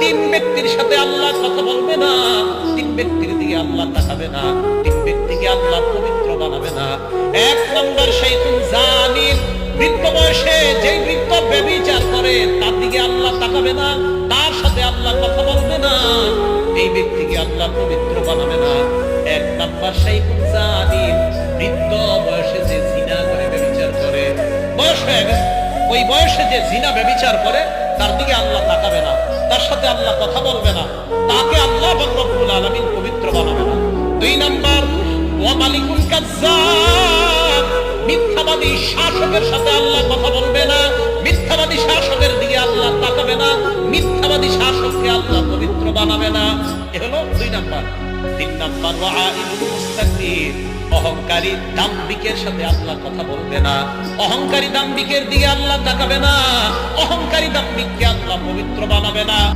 তিন ব্যক্তির সাথে আল্লাহ কথা বলবে না, তিন ব্যক্তির দিকে আল্লাহ তাকাবে না, তিন ব্যক্তিকে আল্লাহ পবিত্র বানাবে না। এক নম্বর শাইখুন জানিন, বৃদ্ধ বয়সে যে বৃদ্ধ ব্যভিচার করে তার দিকে আল্লাহ তাকাবে না, তার সাথে আল্লাহ কথা বলবে না, এই ব্যক্তিকে আল্লাহ পবিত্র বানাবে না। এক নম্বর শাইখুন জানিন, বৃদ্ধ বয়সে যে জিনা করে ব্যভিচার করে, বয়স হয়ে গেছে, ওই বয়সে যে জিনা ব্যভিচার করে তার দিকে আল্লাহ তাকাবে না, তার সাথে আল্লাহ কথা বলবে না, তাকে আল্লাহ রব্বুল আলামিন পবিত্র বানাবে না। দুই নাম্বার ওয়া মালিকুল কাজ্জাব, মিথ্যাবাদী শাসকের সাথে আল্লাহ কথা বলবে না, মিথ্যাবাদী শাসকের দিকে আল্লাহ তাকাবে না, মিথ্যাবাদী শাসককে আল্লাহ পবিত্র বানাবে না। এ হলো দুই নাম্বার। তিন নাম্বার ওয়া আইলুল মুস্তাকবির, অহংকারী দাম্ভিকের সাথে আল্লাহ কথা বলবে না, অহংকারী দাম্ভিকের দিকে আল্লাহ তাকাবে না, অহংকারী দাম্ভিককে আল্লাহ পবিত্র বানাবে না।